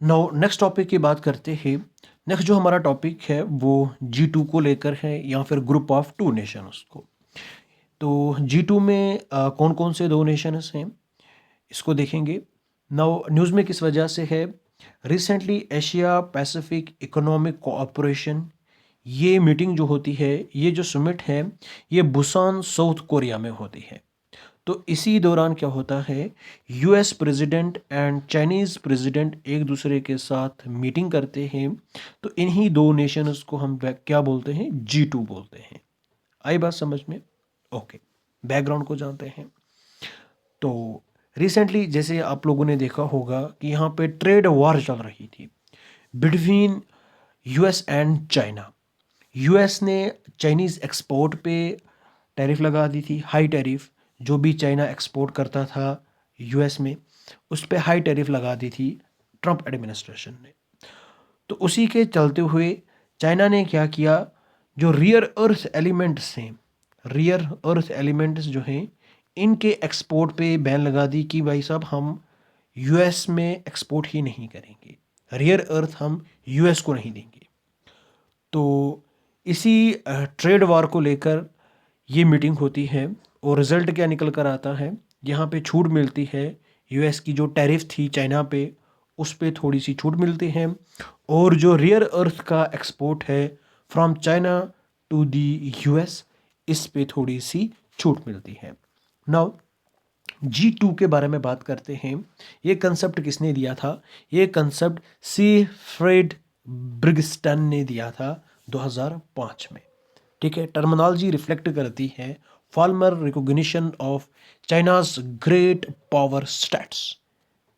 Now next topic की बात करते हैं। नेक्स्ट जो हमारा टॉपिक है वो G2 को लेकर है या फिर ग्रुप ऑफ टू नेशंस को। तो G2 में कौन कौन से दो नेशंस हैं इसको देखेंगे। नाउ न्यूज़ में किस वजह से है। Recently Asia Pacific economic cooperation, ये मीटिंग जो होती है, ये जो समिट है, ये बुसान साउथ कोरिया में होती है। तो इसी दौरान क्या होता है, US president and Chinese president एक दूसरे के साथ मीटिंग करते हैं। तो इन्हीं दो नेशंस को हम क्या बोलते हैं, G2 बोलते हैं। आई बात समझ में? ओके, बैकग्राउंड को जानते हैं। तो रिसेंटली जैसे आप लोगों ने देखा होगा कि यहाँ पे ट्रेड वॉर चल रही थी between US and China. US ने चाइनीज़ एक्सपोर्ट पे टैरिफ लगा दी थी, हाई टैरिफ। जो भी चाइना एक्सपोर्ट करता था यूएस में, उस पे हाई टैरिफ लगा दी थी ट्रंप एडमिनिस्ट्रेशन ने। तो उसी के चलते हुए चाइना ने क्या किया, जो रियर अर्थ एलिमेंट्स हैं, रियर अर्थ एलिमेंट्स जो हैं, इनके एक्सपोर्ट पे बैन लगा दी कि भाई साहब हम यूएस में एक्सपोर्ट ही नहीं करेंगे, रियर अर्थ हम यूएस को नहीं देंगे। तो इसी ट्रेड वार को लेकर ये मीटिंग होती है और रिजल्ट क्या निकल कर आता है, यहाँ पे छूट मिलती है। यूएस की जो टैरिफ थी चाइना पे, उस पे थोड़ी सी छूट मिलती है। और जो रियर अर्थ का एक्सपोर्ट है from China to the US, इस पे थोड़ी सी छूट मिलती है। नाउ G2 के बारे में बात करते हैं। ये कंसेप्ट किसने दिया था? ये कंसेप्ट सी फ्रेड ब्रिगस्टन ने दिया था 2005 में। ठीक है, टर्मिनोलॉजी रिफ्लेक्ट करती है farmer recognition of China's great power stats.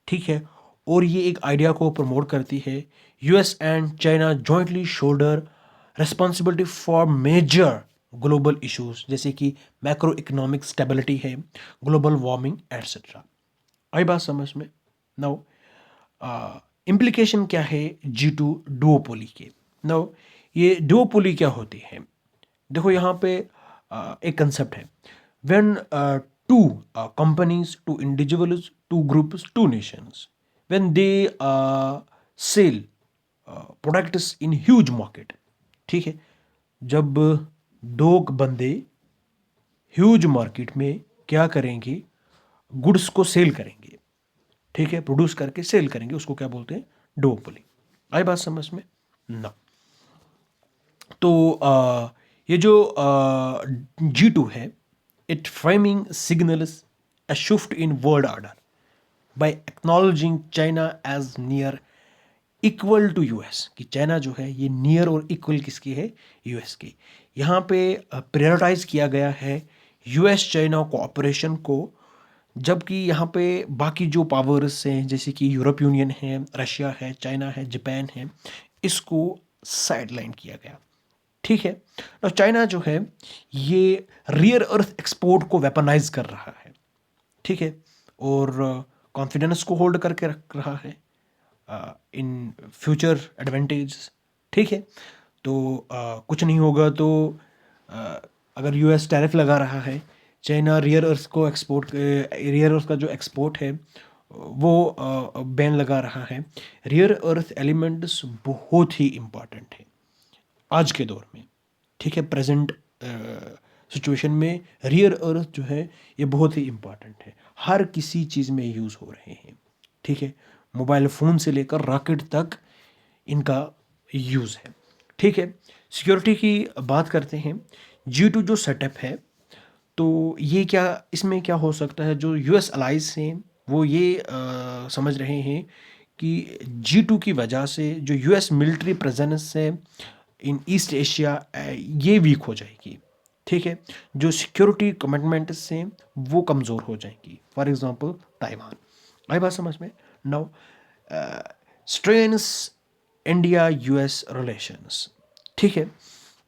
ठीक है, और ये एक आइडिया को प्रमोट करती है, US and China jointly shoulder responsibility for major global issues, जैसे कि मैक्रो इकोनॉमिक स्टेबिलिटी है, ग्लोबल वार्मिंग एटसेट्रा। आई बात समझ में? नाउ इम्प्लीकेशन क्या है G2 डुओपोली के। नाउ ये डुओपोली क्या होती है, देखो यहाँ पे एक कंसेप्ट है, when two companies, two individuals, two groups, two nations, when they sell products in huge market. ठीक है, जब दो बंदे ह्यूज मार्केट में क्या करेंगे, गुड्स को सेल करेंगे। ठीक है, प्रोड्यूस करके सेल करेंगे, उसको क्या बोलते हैं, डुओपोली। आई बात समझ में ना? तो ये जो G2 है, it framing signals a shift in world order by acknowledging China as near equal to US, कि चाइना जो है ये नियर और इक्वल किसकी है, यूएस की। यहाँ पे प्रायोरिटाइज किया गया है यूएस चाइना कोऑपरेशन को, जबकि यहाँ पे बाकी जो पावर्स हैं जैसे कि यूरोप यूनियन है, रशिया है, चाइना है, जापान है, इसको साइडलाइन किया गया। ठीक है, तो चाइना जो है ये रियर अर्थ एक्सपोर्ट को वेपनाइज कर रहा है। ठीक है, और कॉन्फिडेंस को होल्ड करके रख रहा है इन फ्यूचर एडवांटेज। ठीक है, तो कुछ नहीं होगा तो अगर यूएस टैरिफ लगा रहा है, चाइना रियर अर्थ को एक्सपोर्ट, रियर अर्थ का जो एक्सपोर्ट है वो बैन लगा रहा है। रियर अर्थ एलिमेंट्स बहुत ही इम्पॉर्टेंट है आज के दौर में। ठीक है, प्रेजेंट सिचुएशन में रियर अर्थ जो है ये बहुत ही इम्पॉर्टेंट है, हर किसी चीज़ में यूज़ हो रहे हैं। ठीक है, मोबाइल फ़ोन से लेकर रॉकेट तक इनका यूज़ है। ठीक है, सिक्योरिटी की बात करते हैं। G2 जो सेटअप है, तो ये क्या, इसमें क्या हो सकता है, जो यूएस अलाइज हैं वो ये समझ रहे हैं कि G2 की वजह से जो यूएस मिलिट्री प्रेजेंस है इन ईस्ट एशिया, ये वीक हो जाएगी। ठीक है, जो सिक्योरिटी कमिटमेंट्स हैं वो कमज़ोर हो जाएंगी, फॉर एग्जांपल ताइवान। आई बात समझ में? Now strains India US relations. ठीक है,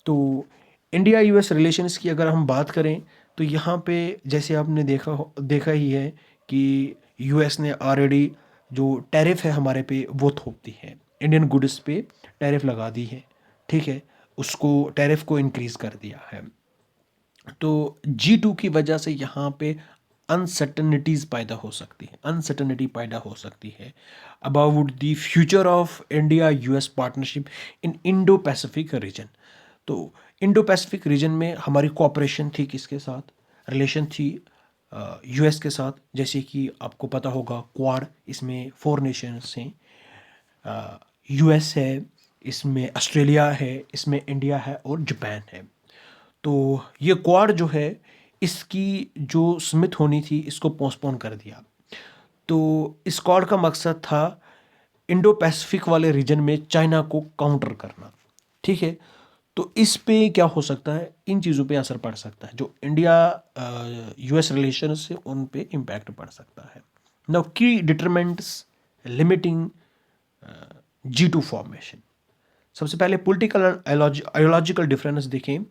तो इंडिया यूएस रिलेशंस की अगर हम बात करें तो यहाँ पे जैसे आपने देखा ही है कि यूएस ने ऑलरेडी जो टैरिफ है हमारे पे वो थोप दी है, इंडियन गुड्स पे टैरिफ लगा दी है। ठीक है, उसको टैरिफ को इंक्रीज़ कर दिया है। तो G2 की वजह से यहाँ पे अनसर्टनिटीज़ पैदा हो सकती है, अनसर्टनिटी पैदा हो सकती है about the future of India US partnership in Indo Pacific region. तो इंडो पैसिफिक रीजन में हमारी कोऑपरेशन थी किसके साथ, रिलेशन थी यूएस के साथ। जैसे कि आपको पता होगा क्वाड, इसमें 4 नेशंस हैं, यूएस है, इसमें ऑस्ट्रेलिया है, इसमें इंडिया है और जापान है। तो ये क्वाड जो है, इसकी जो समिट होनी थी इसको पोस्टपोन कर दिया। तो इस क्वाड का मकसद था इंडो पैसिफिक वाले रीजन में चाइना को काउंटर करना। ठीक है, तो इस पे क्या हो सकता है, इन चीज़ों पे असर पड़ सकता है, जो इंडिया यूएस रिलेशंस है उन पे इम्पैक्ट पड़ सकता है। नाउ की डिटरमिनेंट्स लिमिटिंग G2 फॉर्मेशन। सबसे पहले पॉलिटिकल आइडियोलॉजिकल डिफरेंस देखें।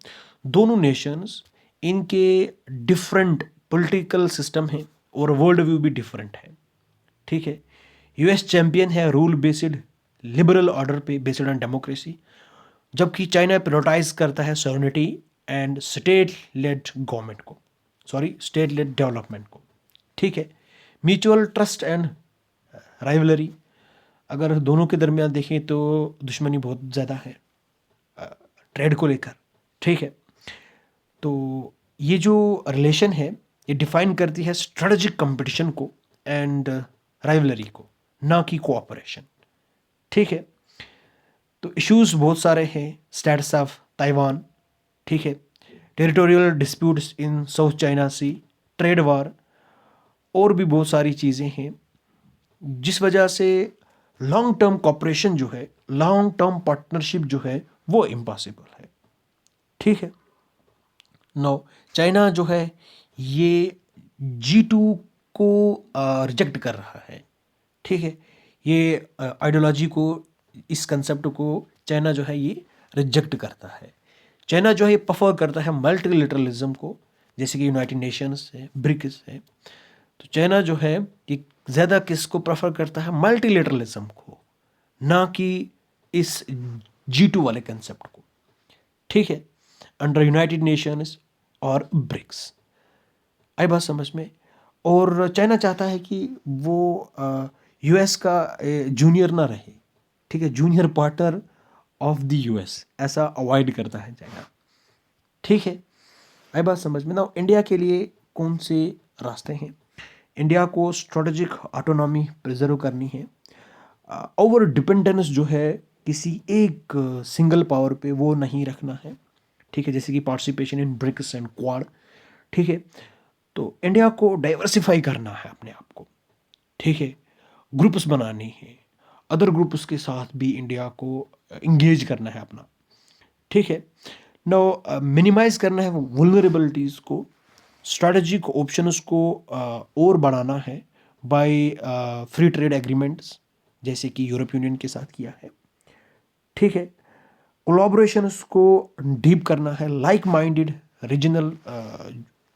दोनों नेशंस, इनके डिफरेंट पॉलिटिकल सिस्टम हैं और वर्ल्ड व्यू भी डिफरेंट है। ठीक है, यूएस चैंपियन है रूल बेस्ड लिबरल ऑर्डर पे, बेस्ड ऑन डेमोक्रेसी, जबकि चाइना प्रायोरिटाइज करता है sovereignty and state lead government को, स्टेट लेड डेवलपमेंट को। ठीक है, म्यूचुअल ट्रस्ट एंड राइवलरी, अगर दोनों के दरमियान देखें तो दुश्मनी बहुत ज़्यादा है ट्रेड को लेकर। ठीक है, तो ये जो रिलेशन है ये डिफाइन करती है स्ट्रेटजिक कंपटीशन को एंड राइवलरी को, ना कि कोऑपरेशन। ठीक है, तो इश्यूज बहुत सारे हैं, स्टेटस ऑफ ताइवान, ठीक है, टेरिटोरियल डिस्प्यूट्स इन साउथ चाइना सी, ट्रेड वार, और भी बहुत सारी चीज़ें हैं जिस वजह से लॉन्ग टर्म कॉपरेशन जो है, लॉन्ग टर्म पार्टनरशिप जो है वो इम्पॉसिबल है। ठीक है, नो चाइना जो है ये G2 को रिजेक्ट कर रहा है। ठीक है, ये आइडियोलॉजी को, इस कंसेप्ट को चाइना जो है ये रिजेक्ट करता है। चाइना जो है ये प्रेफर करता है मल्टीलेटरलिज्म को, जैसे कि यूनाइटेड नेशंस है, ब्रिक्स है। तो चाइना जो है ये ज़्यादा किसको प्रेफर करता है, मल्टीलेटरलिज्म को, ना कि इस G2 वाले कंसेप्ट को। ठीक है, अंडर यूनाइटेड नेशंस और ब्रिक्स। आई बात समझ में। और चाइना चाहता है कि वो यूएस का जूनियर ना रहे। ठीक है, junior partner of the US ऐसा अवॉइड करता है चाइना। ठीक है, आई बात समझ में ना। इंडिया के लिए कौन से रास्ते हैं, इंडिया को स्ट्रेटेजिक ऑटोनॉमी प्रिजर्व करनी है, ओवर डिपेंडेंस जो है किसी एक सिंगल पावर पे वो नहीं रखना है। ठीक है, जैसे कि participation in BRICS and Quad. ठीक है, तो इंडिया को डाइवर्सिफाई करना है अपने आप को। ठीक है, ग्रुप्स बनानी है, अदर ग्रुप्स के साथ भी इंडिया को इंगेज करना है अपना। ठीक है, नो मिनिमाइज करना है वुलनरेबिलिटीज़ को, स्ट्रैटेजिक ऑप्शंस को और बढ़ाना है बाय फ्री ट्रेड एग्रीमेंट्स, जैसे कि यूरोप यूनियन के साथ किया है। ठीक है, कोलैबोरेशंस को डीप करना है like minded regional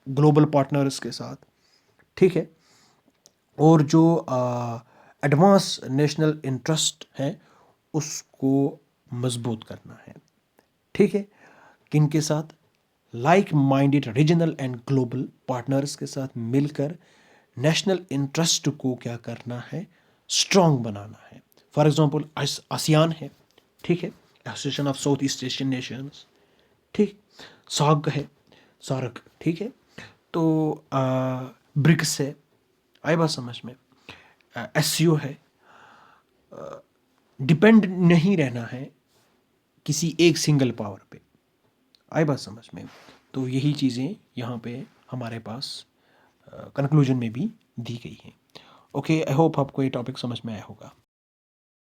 global partners के साथ। ठीक है, और जो एडवांस नेशनल इंटरेस्ट है उसको मजबूत करना है। ठीक है, किनके साथ, like minded regional and global partners के साथ मिलकर नेशनल इंटरेस्ट को क्या करना है, स्ट्रॉन्ग बनाना है। फॉर एग्जांपल आसियान है, ठीक है, association of south east Asian Nations. ठीक, सार्क है, सार्क। ठीक है, तो ब्रिक्स है, आई बात समझ में, SCO है। डिपेंड नहीं रहना है किसी एक सिंगल पावर पे, आई बात समझ में। तो यही चीज़ें यहाँ पे हमारे पास कंक्लूजन में भी दी गई हैं। ओके, आई होप आपको ये टॉपिक समझ में आया होगा।